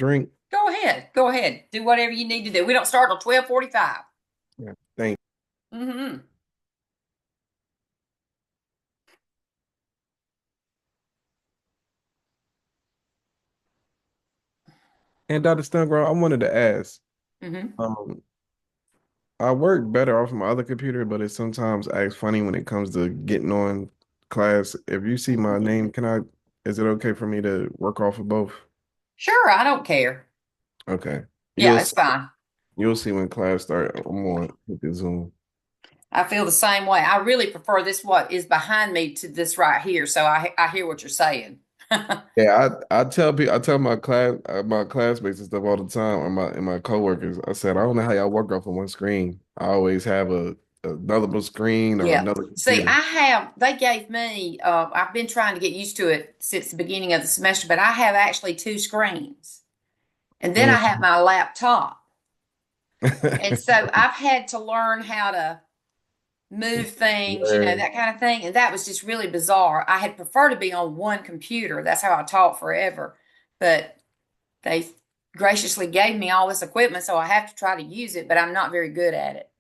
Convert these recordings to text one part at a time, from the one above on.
drink? Go ahead. Go ahead. Do whatever you need to do. We don't start till 12:45. Yeah. Thank Mm-hmm. you. And Dr. Stungrow, I wanted to ask, Mm-hmm. um, I work better off my other computer, but it sometimes acts funny when it comes to getting on class. If you see my name, is it okay for me to work off of both? Sure, I don't care. Okay. You'll Yeah, it's see, fine. you'll see when class start. I'm on with the Zoom. I feel the same way. I really prefer this what is behind me to this right here, so I hear what you're saying. Yeah, I tell my classmates and stuff all the time, and my coworkers. I said I don't know how y'all work off of one screen. I always have another screen or Yeah. another See, computer. they gave me, I've been trying to get used to it since the beginning of the semester, but I have actually two screens. And then I have Mm. my laptop. And so I've had to learn how to move things, Yeah, that kind of thing. And that was just really bizarre. I had preferred to be on one computer. That's how I taught forever. But they graciously gave me all this equipment, so I have to try to use it, but I'm not very good at it.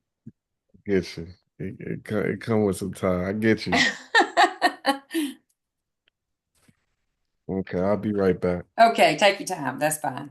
get you. It come with some time. I get you. Okay, I'll be right back. Okay, take your time. That's fine.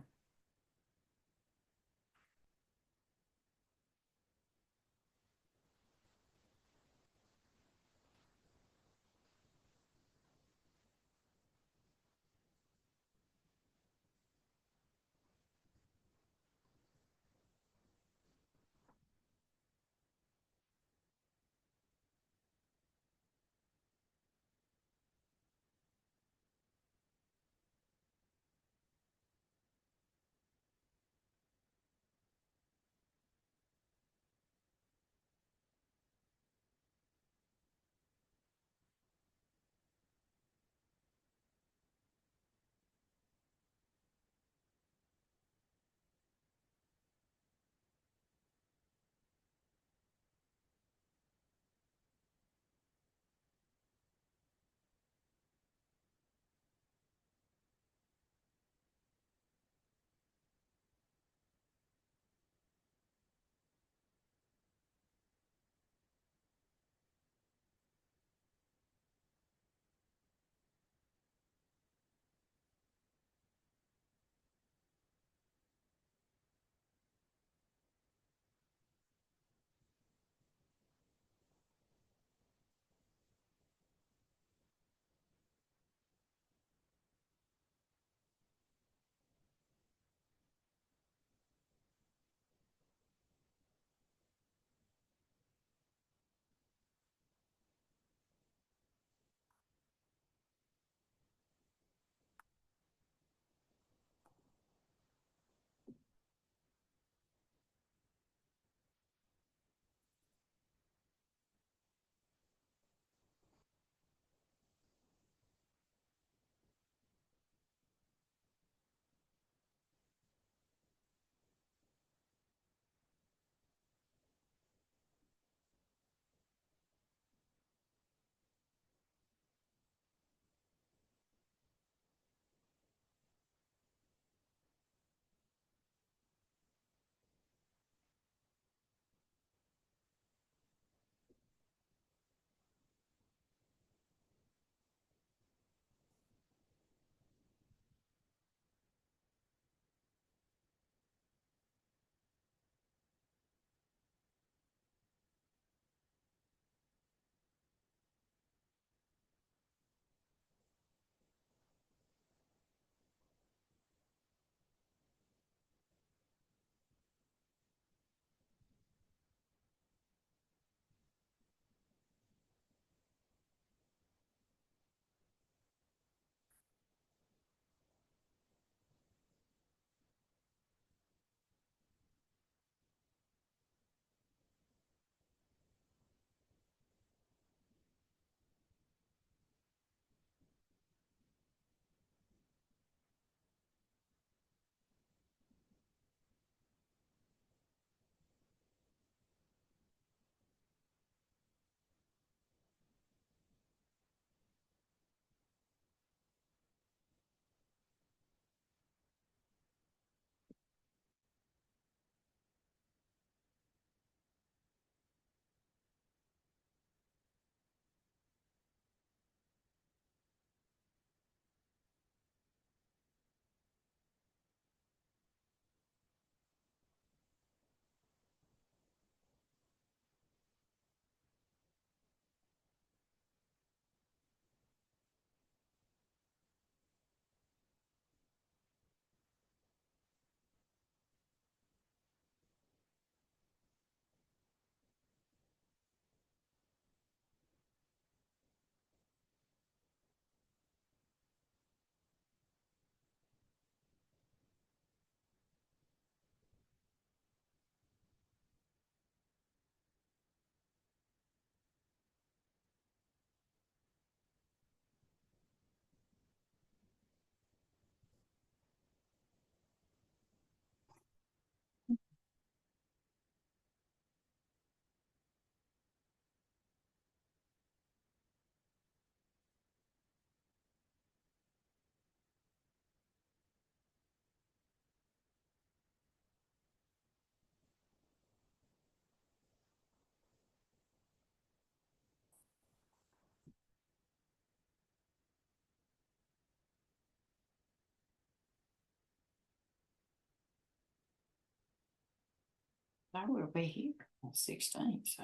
I will be here on 16th, so.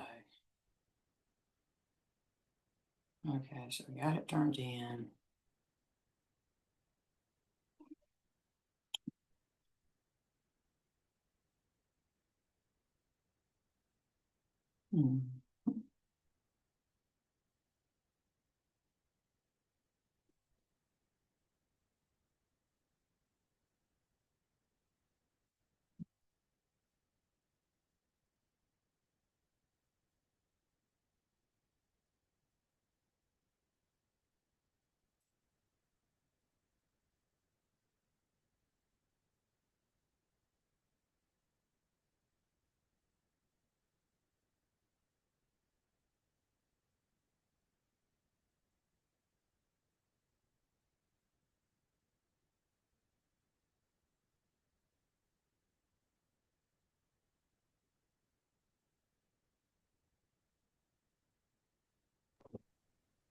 Okay, so we got it turned in. Hmm.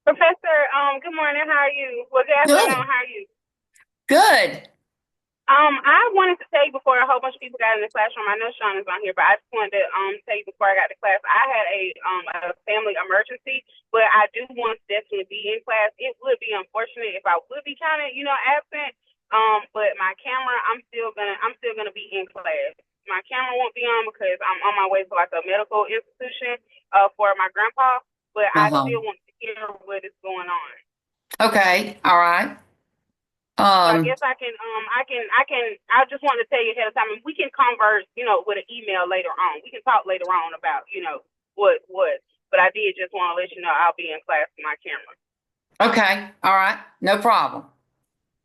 Professor, good morning. How are you? Well, good afternoon. Good, How are you? good. I wanted to tell you before a whole bunch of people got in the classroom. I know Sean is on here, but I just wanted to tell you before I got to class. I had a family emergency, but I do want to definitely be in class. It would be unfortunate if I would be kind of absent. But my camera, I'm still gonna be in class. My camera won't be on because I'm on my way to like a medical institution for my grandpa, but I Uh-huh. still want to hear what is going on. Okay, all right. So I Um, guess I just want to tell you ahead of time, and we can converse, with an email later on. We can talk later on about, what. But I did just want to let you know I'll be in class with my camera. okay, all right, no problem.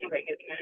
Okay, yes, ma'am.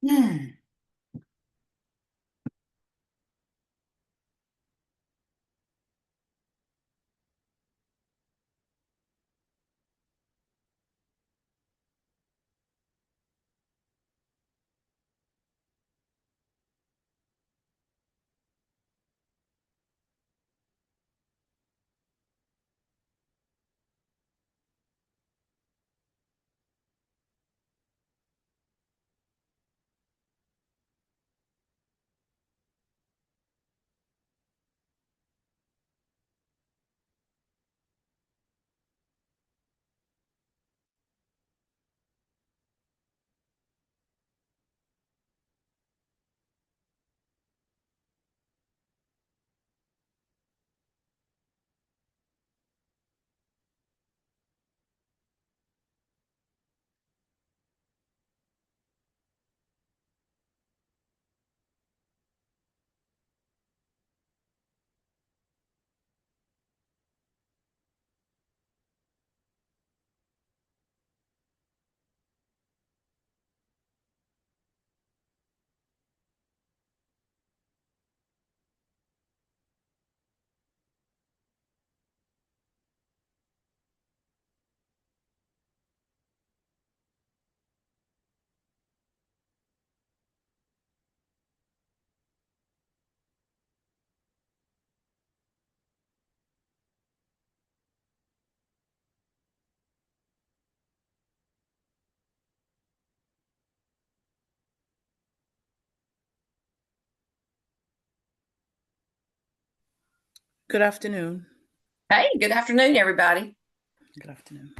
Hmm. Good afternoon. Hey, good afternoon, everybody. Good afternoon.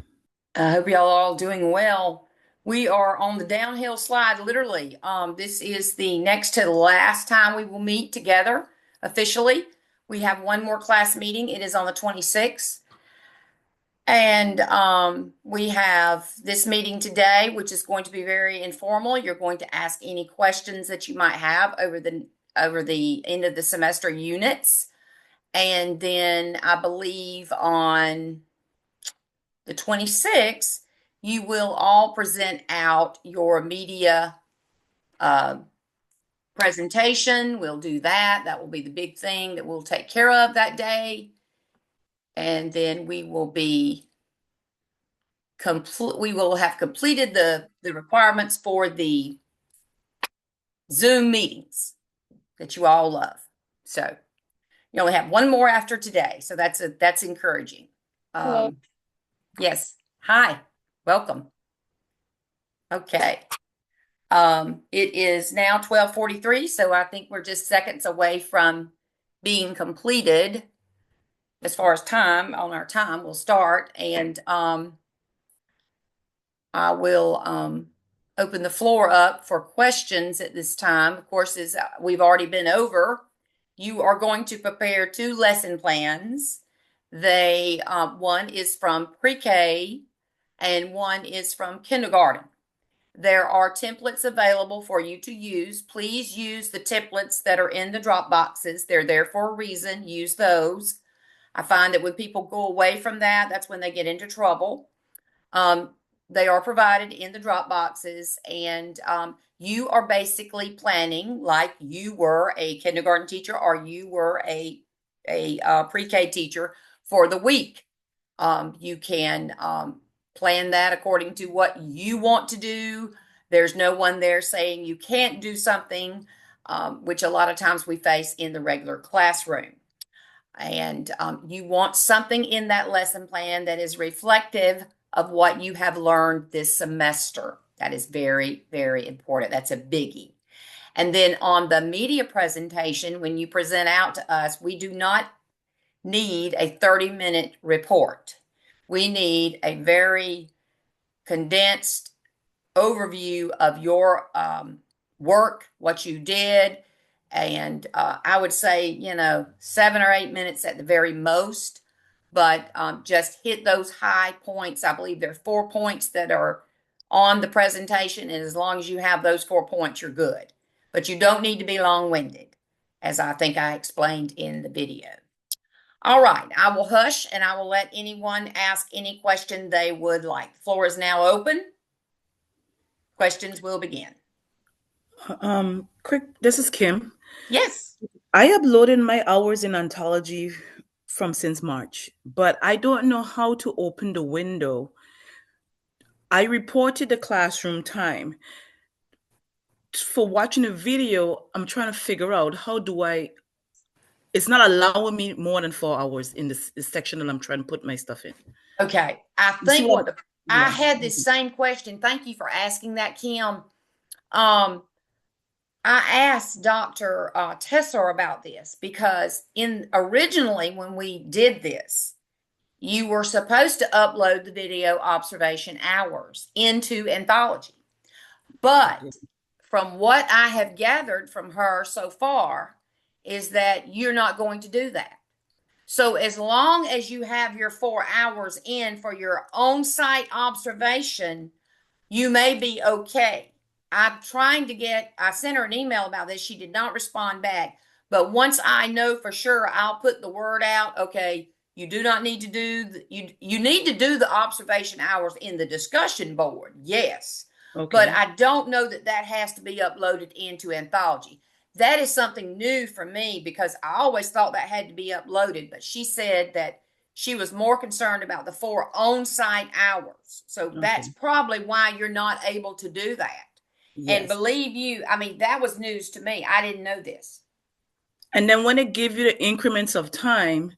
I hope y'all are all doing well. We are on the downhill slide, literally. This is the next to the last time we will meet together officially. We have one more class meeting. It is on the 26th. And we have this meeting today, which is going to be very informal. You're going to ask any questions that you might have over the end of the semester units. And then I believe on the 26th, you will all present out your media presentation. We'll do that. That will be the big thing that we'll take care of that day. And then we will have completed the requirements for the Zoom meetings that you all love. So you only have one more after today. So that's encouraging. Hello. Yes. Hi. Welcome. Okay. It is now 12:43, so I think we're just seconds away from being completed as far as time. On our time, we'll start, and I will open the floor up for questions at this time. Of course, as we've already been over, you are going to prepare 2 lesson plans. They one is from pre-K and one is from kindergarten. There are templates available for you to use. Please use the templates that are in the drop boxes. They're there for a reason. Use those. I find that when people go away from that, that's when they get into trouble. They are provided in the drop boxes, and you are basically planning like you were a kindergarten teacher or you were a pre-K teacher for the week. You can plan that according to what you want to do. There's no one there saying you can't do something, which a lot of times we face in the regular classroom. And you want something in that lesson plan that is reflective of what you have learned this semester. That is very, very important. That's a biggie. And then on the media presentation, when you present out to us, we do not need a 30-minute report. We need a very condensed overview of your work, what you did, and I would say, 7 or 8 minutes at the very most, but just hit those high points. I believe there are 4 points that are on the presentation, and as long as you have those 4 points, you're good. But you don't need to be long-winded, as I think I explained in the video. All right, I will hush and I will let anyone ask any question they would like. The floor is now open. Questions will begin. This is Kim. Yes. I uploaded my hours in ontology from since March, but I don't know how to open the window. I reported the classroom time. For watching a video, I'm trying to figure out it's not allowing me more than 4 hours in this section that I'm trying to put my stuff in. Okay. I think I had this same question. Thank you for asking that, Kim. I asked Dr. Tessor about this because originally when we did this, you were supposed to upload the video observation hours into Anthology. But from what I have gathered from her so far is that you're not going to do that. So as long as you have your 4 hours in for your own site observation, you may be okay. I sent her an email about this. She did not respond back. But once I know for sure, I'll put the word out. Okay, you do not need to you need to do the observation hours in the discussion board. Yes. Okay. But I don't know that has to be uploaded into Anthology. That is something new for me because I always thought that had to be uploaded. But she said that she was more concerned about the 4 on-site hours. So that's probably why you're not able to do that. Yes. And believe you, I mean, that was news to me. I didn't know this. And then when it gives you the increments of time,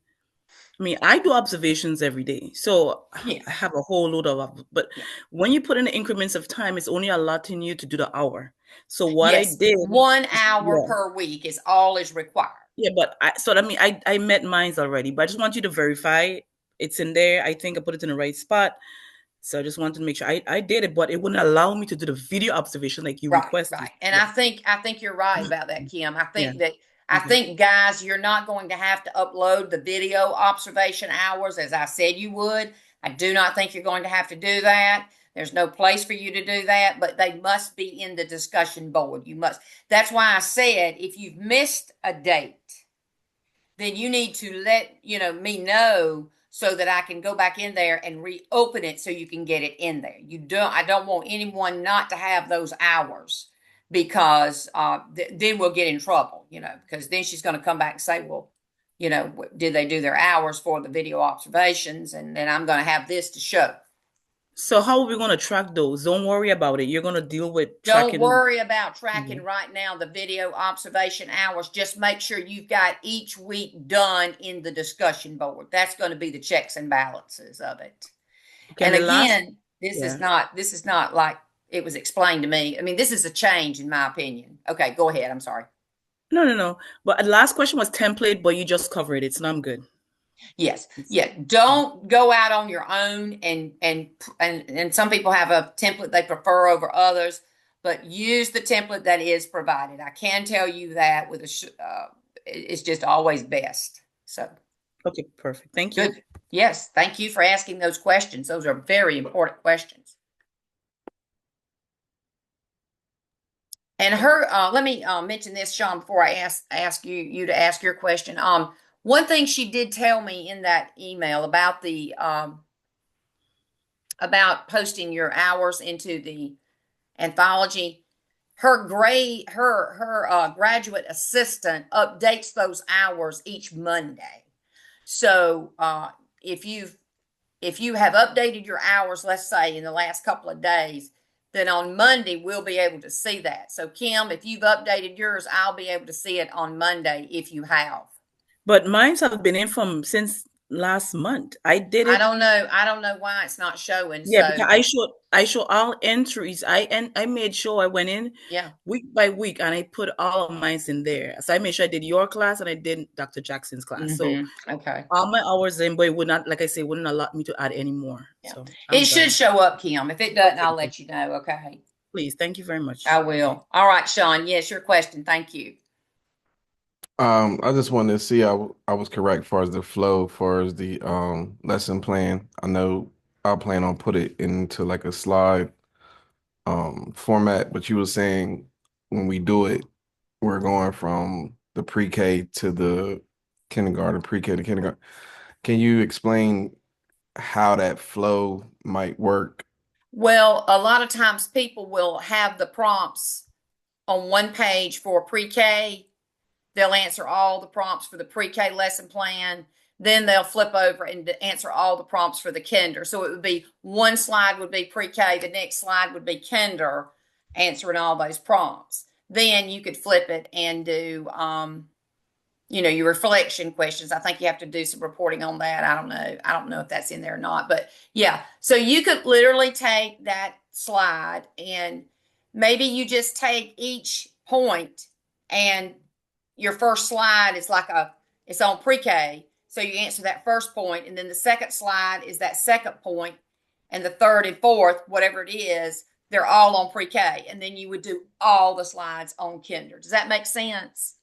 I mean, I do observations every day. So I have a whole load of, but when you put in the increments of time, it's only allotting you to do the hour. So what I did, 1 hour per week is all is required. Yeah, but I met mines already, but I just want you to verify it's in there. I think I put it in the right spot. So I just wanted to make sure I did it, but it wouldn't allow me to do the video observation like you Right, requested. right. And Yeah. I think you're right about that, Kim. Yeah. I Okay. think guys, you're not going to have to upload the video observation hours as I said you would. I do not think you're going to have to do that. There's no place for you to do that, but they must be in the discussion board. You must. That's why I said if you've missed a date, then you need to let me know so that I can go back in there and reopen it so you can get it in there. I don't want anyone not to have those hours because then we'll get in trouble, because then she's going to come back and say, well, did they do their hours for the video observations? And then I'm going to have this to show. So how are we going to track those? Don't worry about it. You're going to deal with Don't tracking. worry about tracking Mhm. right now the video observation hours. Just make sure you've got each week done in the discussion board. That's going to be the checks and balances of it. Okay, and And the last, again, yeah. this is not like it was explained to me. I mean, this is a change in my opinion. Okay, go ahead. I'm sorry. No, no, no. But the last question was template, but you just covered it, so I'm good. Yes. It's, Yeah. Don't go out on your own and some people have a template they prefer over others, but use the template that is provided. I can tell you that it's just always best. So okay, perfect. Thank you. good. Yes. Thank you for asking those questions. Those are very important questions. And let me mention this, Sean, before I ask you to ask your question. One thing she did tell me in that email about the about posting your hours into the anthology. Her graduate assistant updates those hours each Monday. So if you have updated your hours, let's say in the last couple of days, then on Monday we'll be able to see that. So Kim, if you've updated yours, I'll be able to see it on Monday if you have. But mines have been in from since last month. I did I it. don't know. I don't know why it's not showing. Yeah, because So I show all entries. I made sure I went in yeah. week by week and I put all of mine in there. So I made sure I did your class and I did Dr. Jackson's class. So Okay. all my hours in, but it would not, like I say, wouldn't allow me to add any more. Yeah. So It I'm should done. show up, Kim. If it doesn't, Okay, I'll good. let you know. Okay. Please. Thank you very I much. Okay. will. All right, Sean. Yes, your question. Thank you. I just wanted to see I was correct as far as the flow, as far as the lesson plan. I know I plan on put it into like a slide format, but you were saying when we do it, we're going from the pre-K to the kindergarten, pre-K to kindergarten. Can you explain how that flow might work? Well, a lot of times people will have the prompts on one page for pre-K. They'll answer all the prompts for the pre-K lesson plan. Then they'll flip over and answer all the prompts for the kinder. So it would be one slide would be pre-K, the next slide would be kinder, answering all those prompts. Then you could flip it and do your reflection questions. I think you have to do some reporting on that. I don't know. I don't know if that's in there or not, but yeah. So you could literally take that slide and maybe you just take each point and your first slide is it's on pre-K. So you answer that first point, and then the second slide is that second point, and the third and fourth, whatever it is, they're all on pre-K. And then you would do all the slides on kinder. Does that make sense?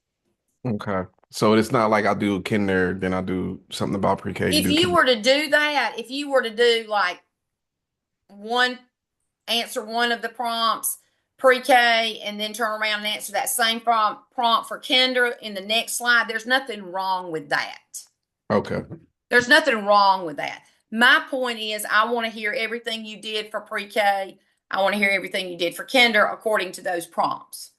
Okay. So it's not like I do kinder, then I do something about pre-K, you If do you kinder. were to do that, if you were to do like one answer one of the prompts pre-K and then turn around and answer that same prompt for kinder in the next slide, there's nothing wrong with that. Okay. There's nothing wrong with that. My point is, I want to hear everything you did for pre-K. I want to hear everything you did for kinder according to those prompts.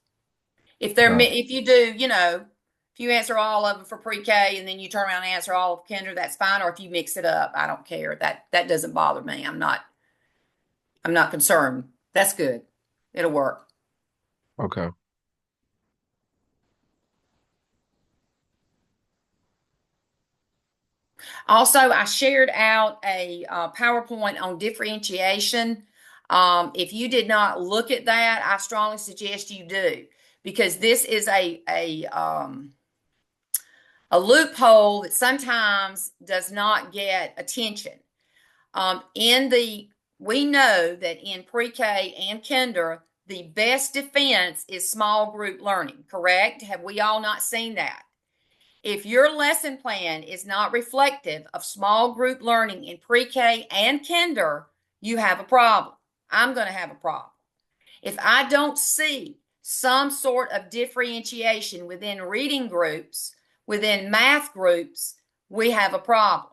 Got If you do, if you answer all of them for pre-K and then you turn around and answer all of kinder, that's fine. Or if you mix it up, I don't care. That doesn't bother me. I'm not concerned. That's good. It'll work. okay. Also, I shared out a PowerPoint on differentiation. If you did not look at that, I strongly suggest you do because this is a loophole that sometimes does not get attention. We know that in pre-K and kinder, the best defense is small group learning, correct? Have we all not seen that? If your lesson plan is not reflective of small group learning in pre-K and kinder, you have a problem. I'm going to have a problem. If I don't see some sort of differentiation within reading groups, within math groups, we have a problem.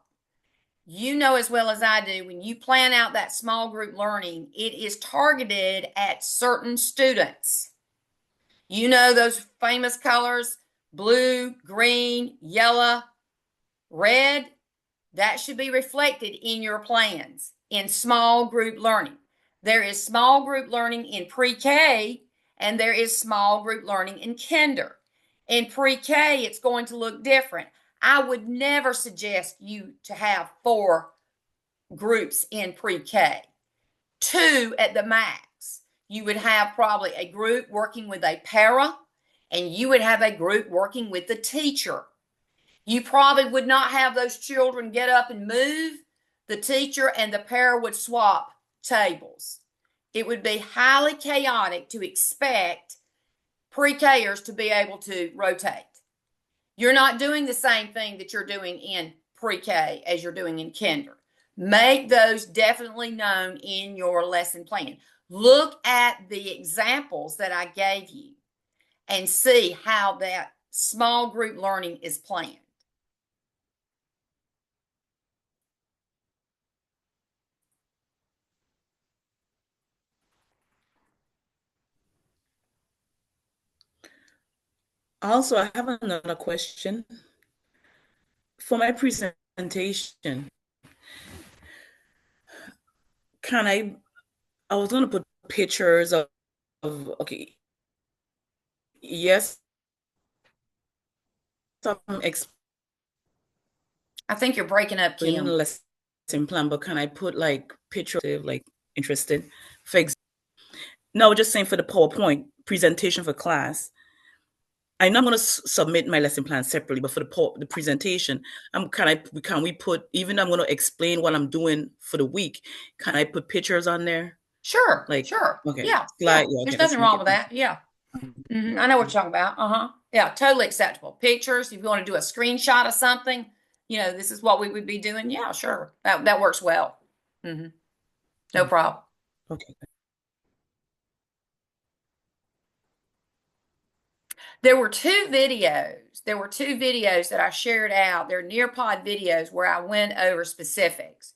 You know as well as I do, when you plan out that small group learning, it is targeted at certain students. You know those famous colors, blue, green, yellow, red, that should be reflected in your plans in small group learning. There is small group learning in pre-K and there is small group learning in kinder. In pre-K, it's going to look different. I would never suggest you to have 4 groups in pre-K, 2 at the max. You would have probably a group working with a para, and you would have a group working with the teacher. You probably would not have those children get up and move. The teacher and the para would swap tables. It would be highly chaotic to expect pre-Kers to be able to rotate. You're not doing the same thing that you're doing in pre-K as you're doing in kinder. Make those definitely known in your lesson plan. Look at the examples that I gave you and see how that small group learning is planned. Also, I have another question. For my presentation, can I was going to put pictures okay, yes, some I think you're breaking up, explaining the Kim. lesson plan, but can I put like pictures, like interested? For example, no, just saying for the PowerPoint presentation for class. I know I'm going to submit my lesson plan separately, but for the presentation, can we put, even though I'm going to explain what I'm doing for the week, can I put pictures on there? Sure, Like, sure. okay, Yeah, yeah. slide, yeah, There's okay, nothing let's make wrong it. with that. Yeah. I know what you're talking about. Yeah, totally acceptable. Pictures, if you want to do a screenshot of something, this is what we would be doing. Yeah, sure. That works well. No problem. Okay. There were two videos. There were two videos that I shared out. They're Nearpod videos where I went over specifics.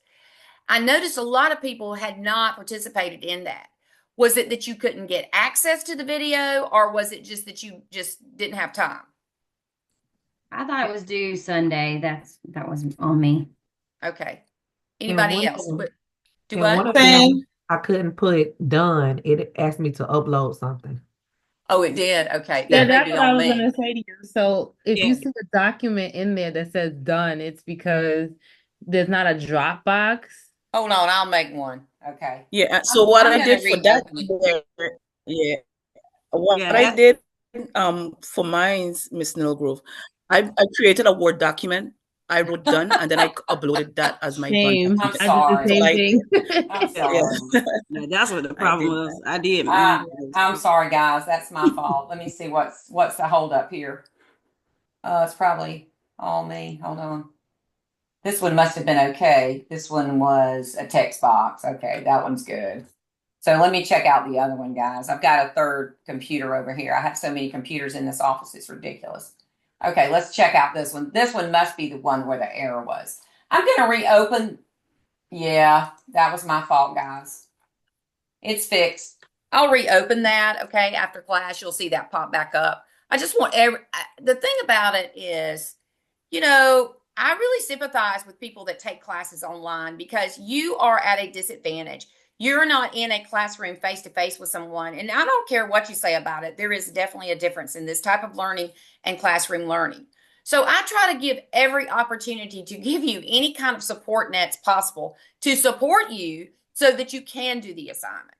I noticed a lot of people had not participated in that. Was it that you couldn't get access to the video, or was it just that you just didn't have time? I thought it was due Sunday. That was on me. Okay. And Anybody one else? of them, Do and what? one of them, I couldn't put done. It asked me to upload something. Oh, it did. Okay, Yeah, that may that's be what I on was me. gonna say to you. So if you Yeah, see a document in there that says done, it's because there's not a Dropbox. Hold on, I'll make one. Okay. yeah. So I'm, what I'm I gonna did for that, reopen it. yeah, what Yeah, I that did for mine's Miss Nilgrove, I created a Word document. I wrote done, and then I uploaded that as my done Same. I'm document. I did the sorry. So same I thing. I'm yeah, sorry. yeah, yeah, that's what the I problem did was. that. I did mine. I I'm sorry, guys. That's my fault. Let me see what's the holdup here. It's probably all me. Hold on. This one must have been okay. This one was a text box. Okay, that one's good. So let me check out the other one, guys. I've got a third computer over here. I have so many computers in this office, it's ridiculous. Okay, let's check out this one. This one must be the one where the error was. I'm going to reopen. Yeah, that was my fault, guys. It's fixed. I'll reopen that, okay, after class. You'll see that pop back up. I just want the thing about it is, I really sympathize with people that take classes online because you are at a disadvantage. You're not in a classroom face to face with someone. And I don't care what you say about it, there is definitely a difference in this type of learning and classroom learning. So I try to give every opportunity to give you any kind of support nets possible to support you so that you can do the assignment.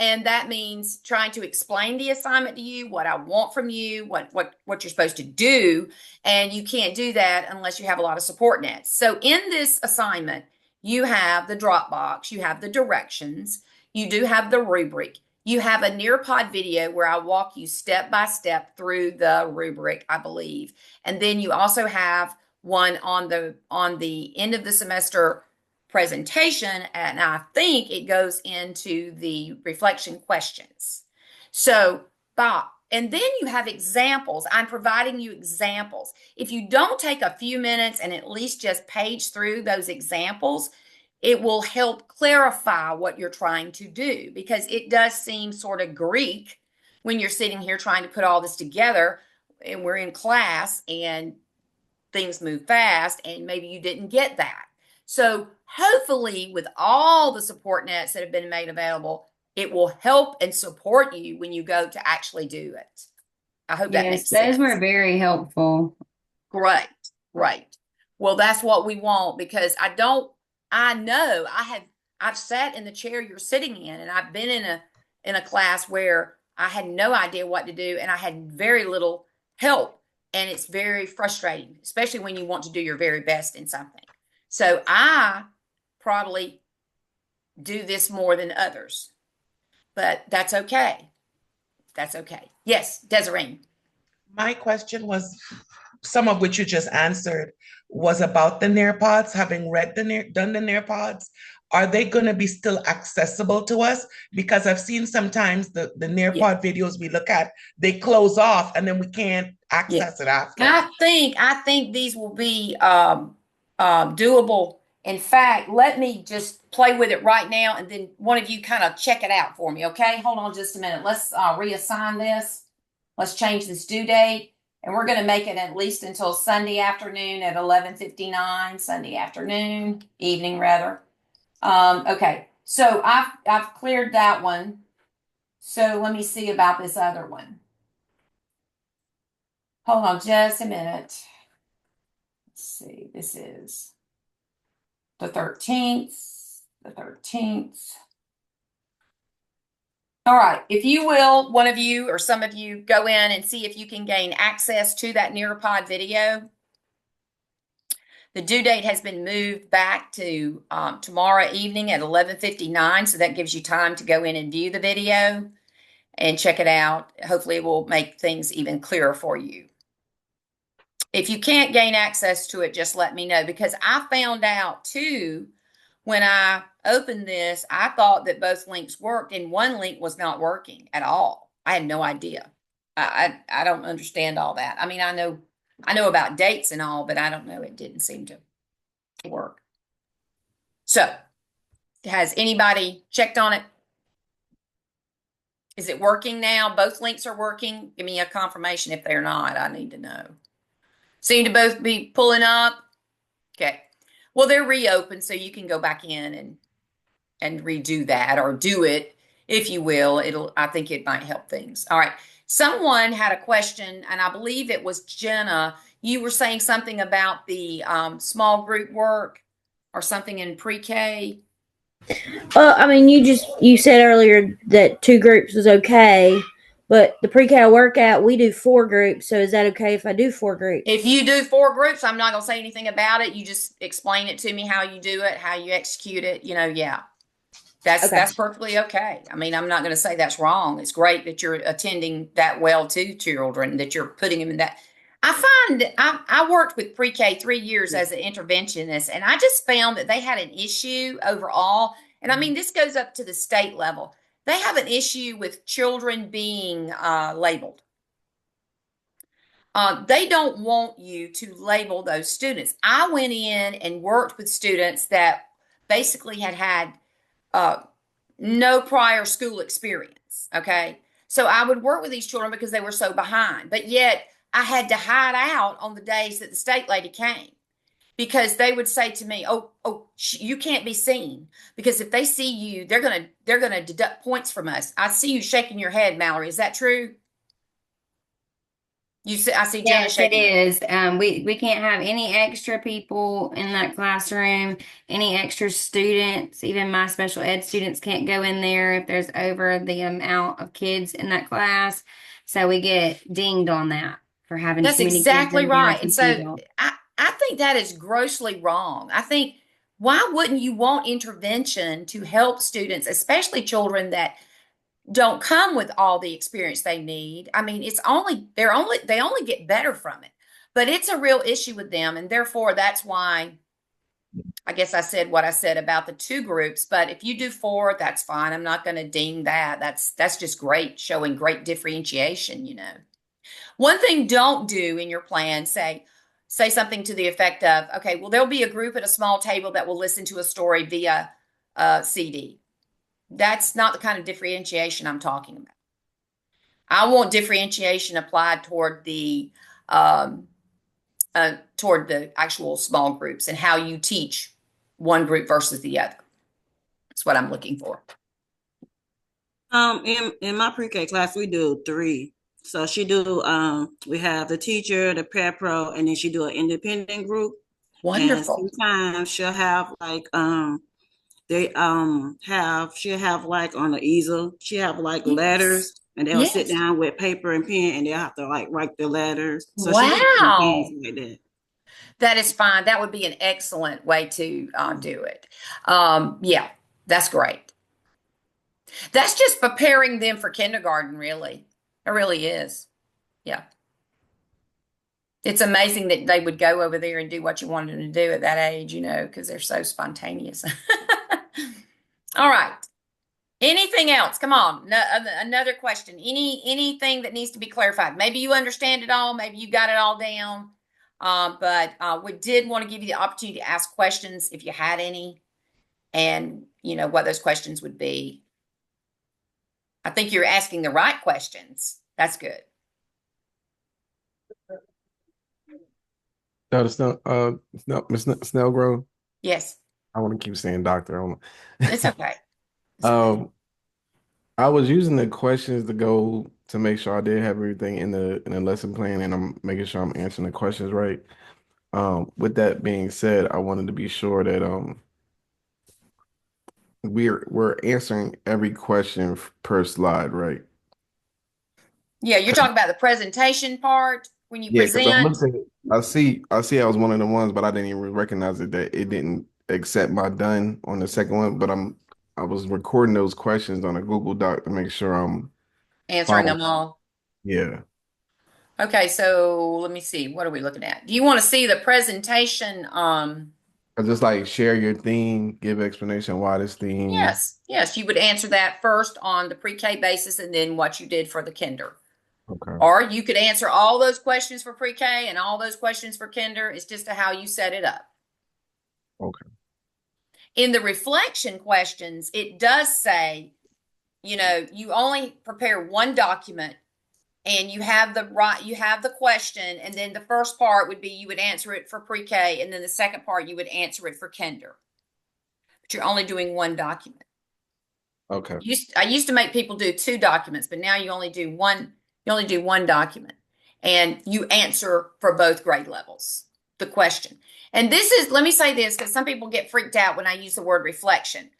And that means trying to explain the assignment to you, what I want from you, what you're supposed to do. And you can't do that unless you have a lot of support nets. So in this assignment, you have the Dropbox, you have the directions, you do have the rubric, you have a Nearpod video where I walk you step by step through the rubric, I believe. And then you also have one on the end of the semester presentation, and I think it goes into the reflection questions. So, Bob, and then you have examples. I'm providing you examples. If you don't take a few minutes and at least just page through those examples, it will help clarify what you're trying to do, because it does seem sort of Greek when you're sitting here trying to put all this together and we're in class and things move fast and maybe you didn't get that. So hopefully with all the support nets that have been made available, it will help and support you when you go to actually do it. I hope that Yes, makes those sense. were very helpful. Great, great. Well, that's what we want, because I've sat in the chair you're sitting in, and I've been in a class where I had no idea what to do and I had very little help. And it's very frustrating, especially when you want to do your very best in something. So I probably do this more than others, but that's okay. That's okay. Yes, Desiree. My question was, some of which you just answered, was about the Nearpods. Having read done the Nearpods, are they going to be still accessible to us? Because I've seen sometimes the Yeah. Nearpod videos we look at, they close off and then we can't Yeah. access it after. I think these will be doable. In fact, let me just play with it right now, and then one of you kind of check it out for me, okay? Hold on just a minute. Let's reassign this. Let's change this due date, and we're going to make it at least until Sunday afternoon at 11:59. Sunday afternoon, evening rather. Okay, so I've cleared that one. So let me see about this other one. Hold on just a minute. Let's see, this is the 13th, the 13th. All right, if you will, one of you or some of you go in and see if you can gain access to that Nearpod video. The due date has been moved back to tomorrow evening at 11:59, so that gives you time to go in and view the video and check it out. Hopefully it will make things even clearer for you. If you can't gain access to it, just let me know, because I found out too, when I opened this, I thought that both links worked and one link was not working at all. I had no idea. I don't understand all that. I mean, I know about dates and all, but I don't know. It didn't seem to work. So, has anybody checked on it? Is it working now? Both links are working. Give me a confirmation if they're not. I need to know. Seem to both be pulling up. Okay. Well, they're reopened, so you can go back in and redo that, or do it, if you will. I think it might help things. All right. Someone had a question, and I believe it was Jenna. You were saying something about the small group work or something in pre-K. Well, I mean, you said earlier that 2 groups was okay, but the pre-K workout we do 4 groups. So is that okay if I do 4 groups? If you do 4 groups, I'm not going to say anything about it. You just explain it to me, how you do it, how you execute it. Yeah. That's perfectly okay. I mean, I'm not going to say that's wrong. It's great that you're attending that well to children, that you're putting them in that. I find that I worked with pre-K 3 years as an interventionist, and I just found that they had an issue overall. And I mean, this goes up to the state level. They have an issue with children being labeled. They don't want you to label those students. I went in and worked with students that basically had no prior school experience. Okay. So I would work with these children because they were so behind, but yet I had to hide out on the days that the state lady came, because they would say to me, "Oh, you can't be seen, because if they see you, they're gonna deduct points from us." I see you shaking your head, Mallory. Is that true? I see Jana Yes, it shaking her. is. We can't have any extra people in that classroom, any extra students. Even my special ed students can't go in there if there's over the amount of kids in that class. So we get dinged on that for having That's too many kids exactly in there right. and And too few so adults. I think that is grossly wrong. I think why wouldn't you want intervention to help students, especially children that don't come with all the experience they need? I mean, they only get better from it. But it's a real issue with them, and therefore that's why I guess I said what I said about the two groups. But if you do four, that's fine. I'm not going to ding that. That's just great, showing great differentiation, you know. One thing don't do in your plan, say something to the effect of, okay, well, there'll be a group at a small table that will listen to a story via CD. That's not the kind of differentiation I'm talking about. I want differentiation applied um, toward the actual small groups and how you teach one group versus the other. That's what I'm looking for. In my pre-K class, we do three. So she do we have the teacher, the parapro, and then she do an independent group. And Wonderful. sometimes she'll have like she'll have like on the easel, she have like Yes. letters and they'll sit Yes. down with paper and pen and they'll have to like write the letters. So she do different things Wow. like that. That is fine. That would be an excellent way to do it. Yeah, that's great. That's just preparing them for kindergarten, really. It really is. Yeah. It's amazing that they would go over there and do what you wanted them to do at that age, you know, because they're so spontaneous. All right. Anything else? Come on. No, another question. Anything that needs to be clarified? Maybe you understand it all. Maybe you got it all down. But we did want to give you the opportunity to ask questions if you had any, and you know what those questions would be. I think you're asking the right questions. That's good. No, Snellgrove. Yes, I want to keep saying doctor. I don't it's know. okay. It's okay. I was using the questions to go to make sure I did have everything in the lesson plan, and I'm making sure I'm answering the questions right. With that being said, I wanted to be sure that we're answering every question per slide, right? Yeah, you're 'Cause- talking about the presentation part when you yeah, because I present. looked at it, I see I was one of the ones, but I didn't even recognize it that it didn't accept my done on the second one. But I was recording those questions on a Google Doc to make sure I'm Answering following. them all. Yeah. Okay, so let me see. What are we looking at? Do you want to see the presentation? I just like share your theme, give explanation why this theme. Yes, yes, you would answer that first on the pre-K basis and then what you did for the kinder. Okay. Or you could answer all those questions for pre-K and all those questions for kinder. It's just how you set it up. Okay. In the reflection questions, it does say, you know, you only prepare one document and you have the question, and then the first part would be you would answer it for pre-K, and then the second part you would answer it for kinder. But you're only doing one document. Okay. I used to make people do two documents, but now you only do one. You only do one document, and you answer for both grade levels the question. And this is, let me say this because some people get freaked out when I use the word reflection,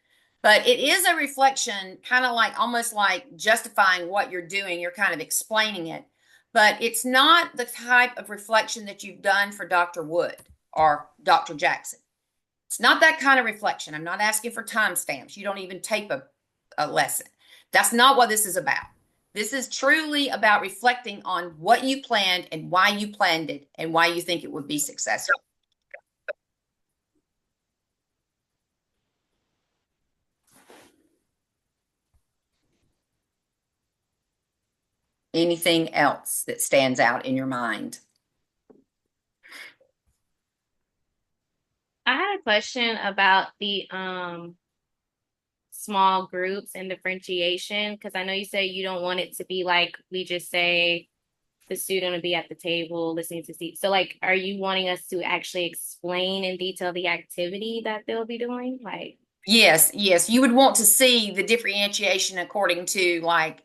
but it is a reflection, kind of like almost like justifying what you're doing. You're kind of explaining it, but it's not the type of reflection that you've done for Dr. Wood or Dr. Jackson. It's not that kind of reflection. I'm not asking for timestamps. You don't even tape a lesson. That's not what this is about. This is truly about reflecting on what you planned and why you planned it and why you think it would be successful. Anything else that stands out in your mind? I had a question about the small groups and differentiation because I know you say you don't want it to be like we just say the student will be at the table listening to see. So like are you wanting us to actually explain in detail the activity that they'll be doing? Like Yes, yes. You would want to see the differentiation according to like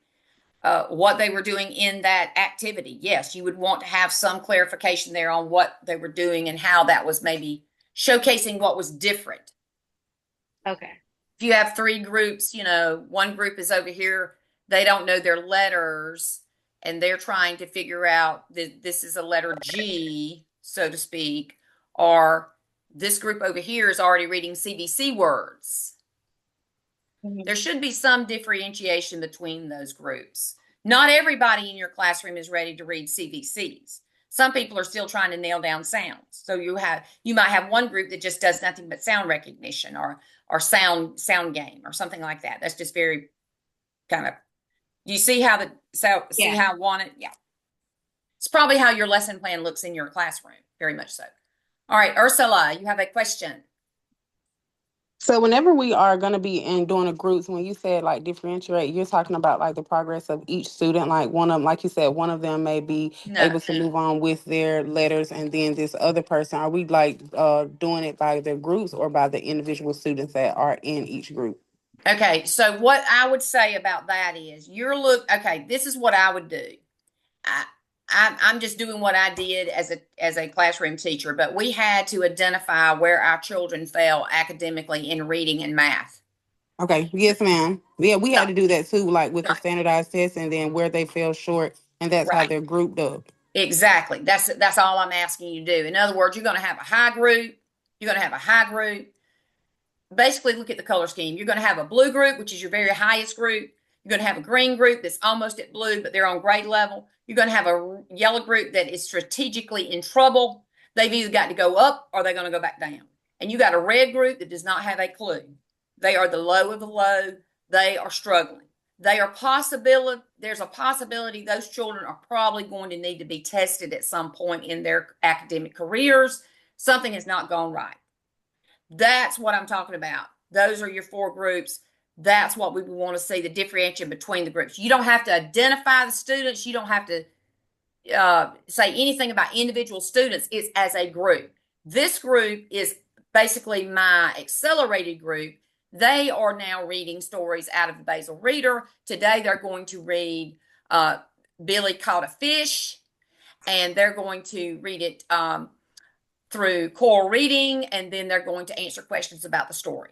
what they were doing in that activity. Yes, you would want to have some clarification there on what they were doing and how that was maybe showcasing what was different. Okay. If you have three groups, one group is over here, they don't know their letters and they're trying to figure out that this is a letter G, so to speak, or this group over here is already reading CVC words. There should be some differentiation between those groups. Not everybody in your classroom is ready to read CVCs. Some people are still trying to nail down sounds. So you might have one group that just does nothing but sound recognition or sound game or something like that. That's just very kind of, you see how Yeah. I want it? Yeah. It's probably how your lesson plan looks in your classroom, very much so. All right, Ursula, you have a question. So whenever we are going to be in doing the groups, when you said like differentiate, you're talking about like the progress of each student. Like one of them, like you said, one of them may be No. able to move on with their letters, and then this other person. Are we like doing it by the groups or by the individual students that are in each group? Okay, so what I would say about that is okay, this is what I would do. I'm just doing what I did as a classroom teacher, but we had to identify where our children fell academically in reading and math. Okay, yes, ma'am. Yeah, we had So, to do that too, like with the right, standardized tests, and then where they fell short, and that's how right. they're grouped up. Exactly. That's all I'm asking you to do. In other words, you're going to have a high group. You're going to have a high group. Basically, look at the color scheme. You're going to have a blue group, which is your very highest group. You're going to have a green group that's almost at blue, but they're on grade level. You're going to have a yellow group that is strategically in trouble. They've either got to go up or they're going to go back down. And you got a red group that does not have a clue. They are the low of the low. They are struggling. There's a possibility those children are probably going to need to be tested at some point in their academic careers. Something has not gone right. That's what I'm talking about. Those are your four groups. That's what we want to see, the differentiation between the groups. You don't have to identify the students. You don't have to say anything about individual students. It's as a group. This group is basically my accelerated group. They are now reading stories out of the Basil Reader. Today they're going to read Billy Caught a Fish, and they're going to read it through choral reading, and then they're going to answer questions about the story.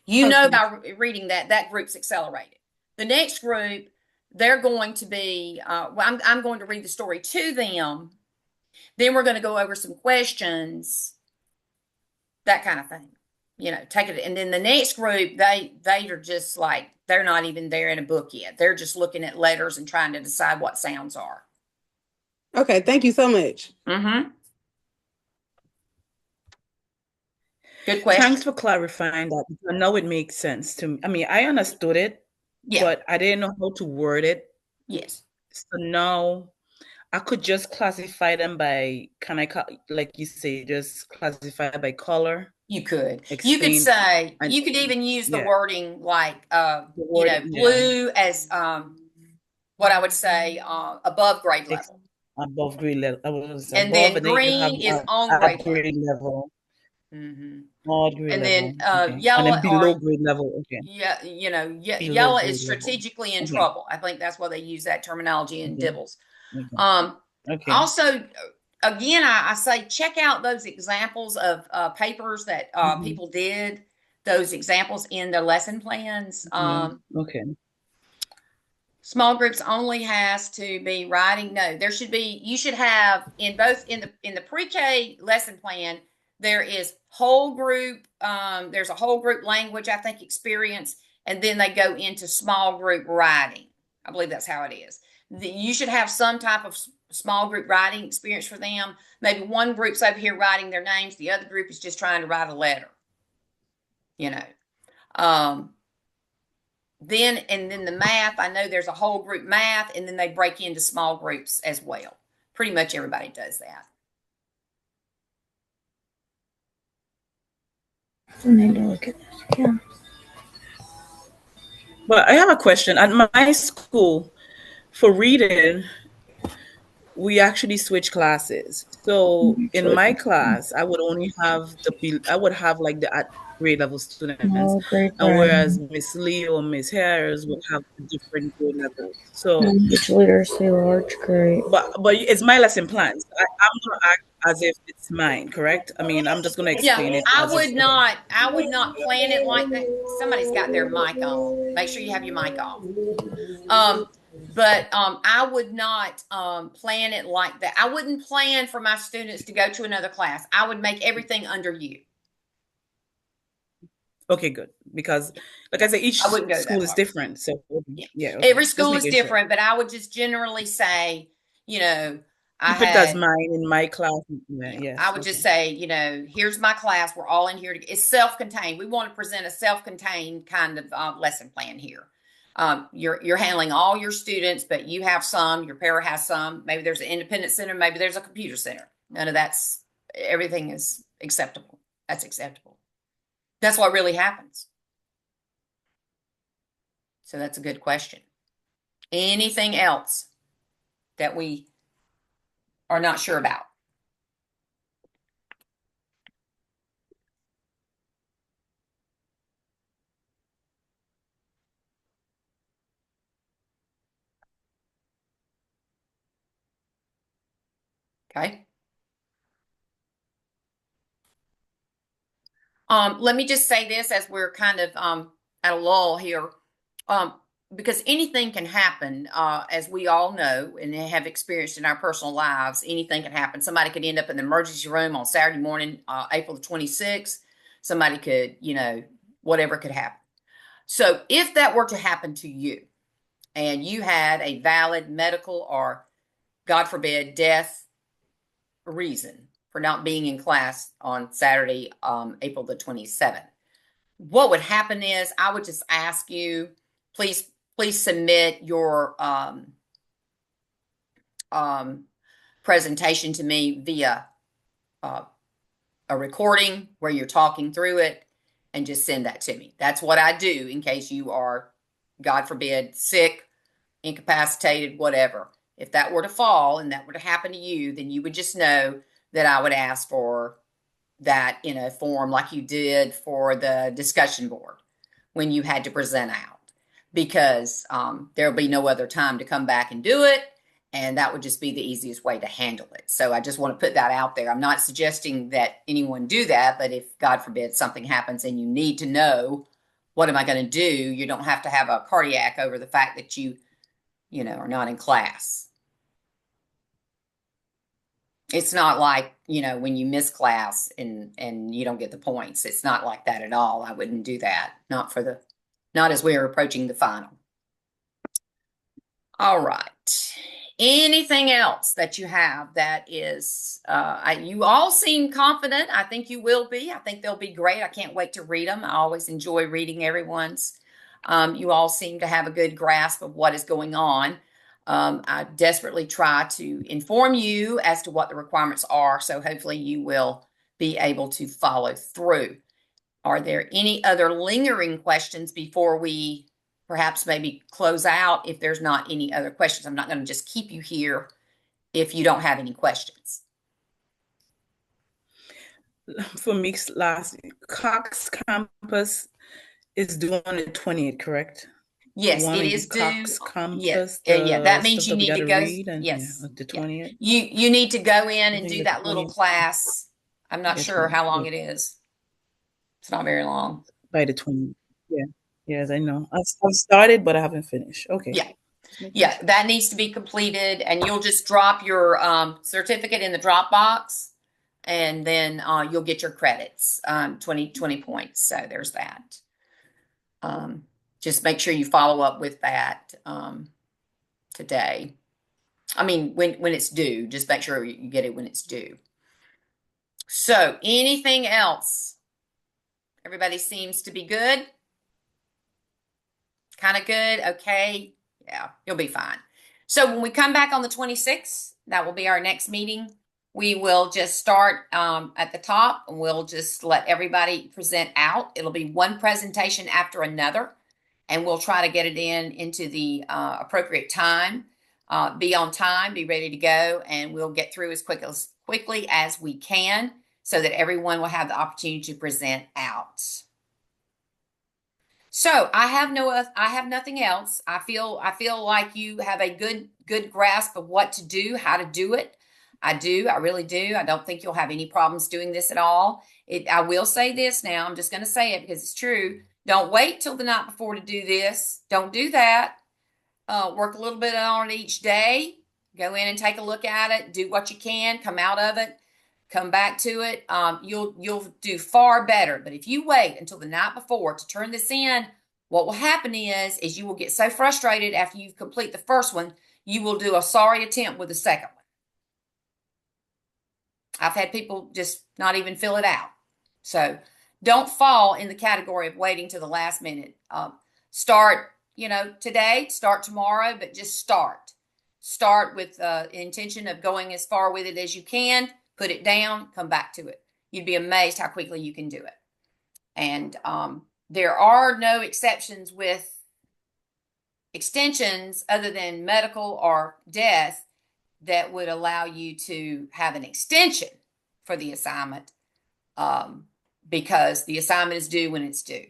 By reading that group's accelerated. The next group, they're going to be, I'm going to read the story to them. Then we're going to go over some questions, that kind of thing. Take it. And then the next group, they are just like, they're not even there in a book yet. They're just looking at letters and trying to decide what sounds are. Okay, thank you so much. Mm-hmm. Good question. Thanks for clarifying that. I know it makes sense to me. I mean, I understood it, but I didn't know how to word it. Yes. So now I could just classify them by, like you say, just classify by color? You could. Explain, you could say, you could even use the wording like, blue as what I would say above grade level. Above grade level. And then green is on grade level. Mm-hmm. And then yellow, and then below grade level. Okay. Yeah, yellow is strategically in trouble. I think that's why they use that terminology in Dibbles. Okay. Also, again, I say check out those examples of papers that people did. Those examples in their lesson plans. Okay. Small groups only has to be writing. No, there should be. You should have in the pre-K lesson plan. There is whole group. There's a whole group language, I think, experience, and then they go into small group writing. I believe that's how it is. You should have some type of small group writing experience for them. Maybe one group's over here writing their names. The other group is just trying to write a letter. Then the math, I know there's a whole group math, and then they break into small groups as well. Pretty much everybody does that. I need to look at this. Yeah. But I have a question. At my school, for reading, we actually switch classes. So in my class, I would have like the at grade level students, Small group and whereas room. Miss Lee or Miss Harris would have a different grade levels. So, Language literacy large group. but it's my lesson plans. I'm gonna act as if it's mine, correct? I mean, I'm just gonna Yeah, explain it as if okay. I would not plan it like that. Somebody's got their mic on. Make sure you have your mic off. But I would not plan it like that. I wouldn't plan for my students to go to another class. I would make everything under you. Okay, good. Because like I said, each I wouldn't go school that is far. different. So Yeah. yeah, okay. Every Just school is making sure. different, but I would just generally say, you know, I Keep it as had, mine in my class. Yeah, yeah, I yes, would just okay. say, here's my class. We're all in here. It's self-contained. We want to present a self-contained kind of lesson plan here. You're handling all your students, but you have some. Your para has some. Maybe there's an independent center. Maybe there's a computer center. None of that's. Everything is acceptable. That's acceptable. That's what really happens. So that's a good question. Anything else that we are not sure about? Okay. Let me just say this as we're kind of at a lull here, um, because anything can happen, as we all know and have experienced in our personal lives. Anything can happen. Somebody could end up in the emergency room on Saturday morning, April the 26th. Somebody could, whatever could happen. So if that were to happen to you and you had a valid medical or, God forbid, death reason for not being in class on Saturday, April the 27th, what would happen is I would just ask you, please submit your presentation to me via uh, a recording where you're talking through it, and just send that to me. That's what I do in case you are, God forbid, sick, incapacitated, whatever. If that were to fall and that were to happen to you, then you would just know that I would ask for that in a form like you did for the discussion board when you had to present out, because there'll be no other time to come back and do it. And that would just be the easiest way to handle it. So I just want to put that out there. I'm not suggesting that anyone do that, but if, God forbid, something happens and you need to know, what am I going to do? You don't have to have a cardiac over the fact that you are not in class. It's not like, when you miss class and you don't get the points. It's not like that at all. I wouldn't do that. Not as we are approaching the final. All right. Anything else that you have that is, you all seem confident. I think you will be. I think they'll be great. I can't wait to read them. I always enjoy reading everyone's. You all seem to have a good grasp of what is going on. I desperately try to inform you as to what the requirements are, so hopefully you will be able to follow through. Are there any other lingering questions before we perhaps maybe close out? If there's not any other questions, I'm not going to just keep you here if you don't have any questions. For me, last Cox campus is due on the 20th, correct? Yes, One it in is due. Cox Yeah, campus, yeah. That the means stuff you that we need got to to go. read, and yeah, Yes, the yeah. 20th. You need to go in I and think do the that little 20th. class. I'm not Yeah, sure how long yeah, it is. It's not very long. by the 20th. Yeah, yes, I know. I've started, but I haven't finished. Okay, Yeah, just making yeah. sure. That needs to be completed, and you'll just drop your certificate in the Dropbox, and then you'll get your credits, 20 points. So there's that. Just make sure you follow up with that today. I mean, when it's due, just make sure you get it when it's due. So, anything else? Everybody seems to be good. Kind of good. Okay. Yeah, you'll be fine. So, when we come back on the 26th, that will be our next meeting. We will just start at the top, and we'll just let everybody present out. It'll be one presentation after another, and we'll try to get it into the appropriate time. Be on time, be ready to go, and we'll get through as quickly as we can so that everyone will have the opportunity to present out. So I have nothing else. I feel like you have a good grasp of what to do, how to do it. I really do. I don't think you'll have any problems doing this at all. I will say this now. I'm just going to say it because it's true. Don't wait till the night before to do this. Don't do that. Work a little bit on it each day. Go in and take a look at it. Do what you can. Come out of it. Come back to it. You'll do far better. But if you wait until the night before to turn this in, what will happen is you will get so frustrated after you complete the first one, you will do a sorry attempt with the second one. I've had people just not even fill it out. So don't fall in the category of waiting to the last minute. Start, today, start tomorrow, but just start. Start with the intention of going as far with it as you can, put it down, come back to it. You'd be amazed how quickly you can do it. And there are no exceptions with extensions other than medical or death that would allow you to have an extension for the assignment because the assignment is due when it's due.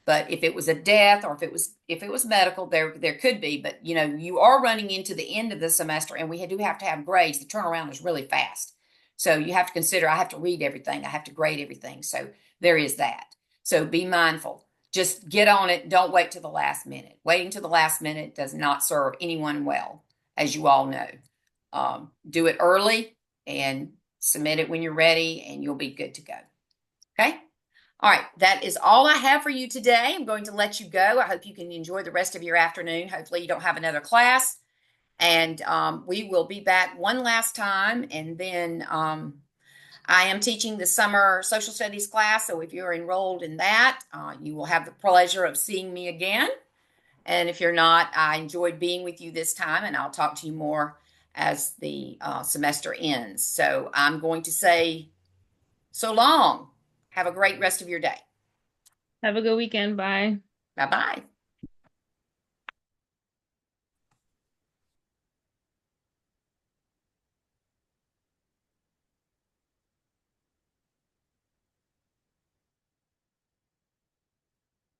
But if it was a death or if it was medical, there could be. But you are running into the end of the semester, and we do have to have grades. The turnaround is really fast, so you have to consider. I have to read everything. I have to grade everything. So there is that. So be mindful. Just get on it. Don't wait till the last minute. Waiting till the last minute does not serve anyone well, as you all know. Do it early and submit it when you're ready, and you'll be good to go. Okay? All right, that is all I have for you today. I'm going to let you go. I hope you can enjoy the rest of your afternoon. Hopefully you don't have another class. And we will be back one last time. And then I am teaching the summer social studies class. So if you're enrolled in that, you will have the pleasure of seeing me again. And if you're not, I enjoyed being with you this time, and I'll talk to you more as the semester ends. So I'm going to say so long. Have a great rest of your day. Have a good weekend. Bye. Bye bye.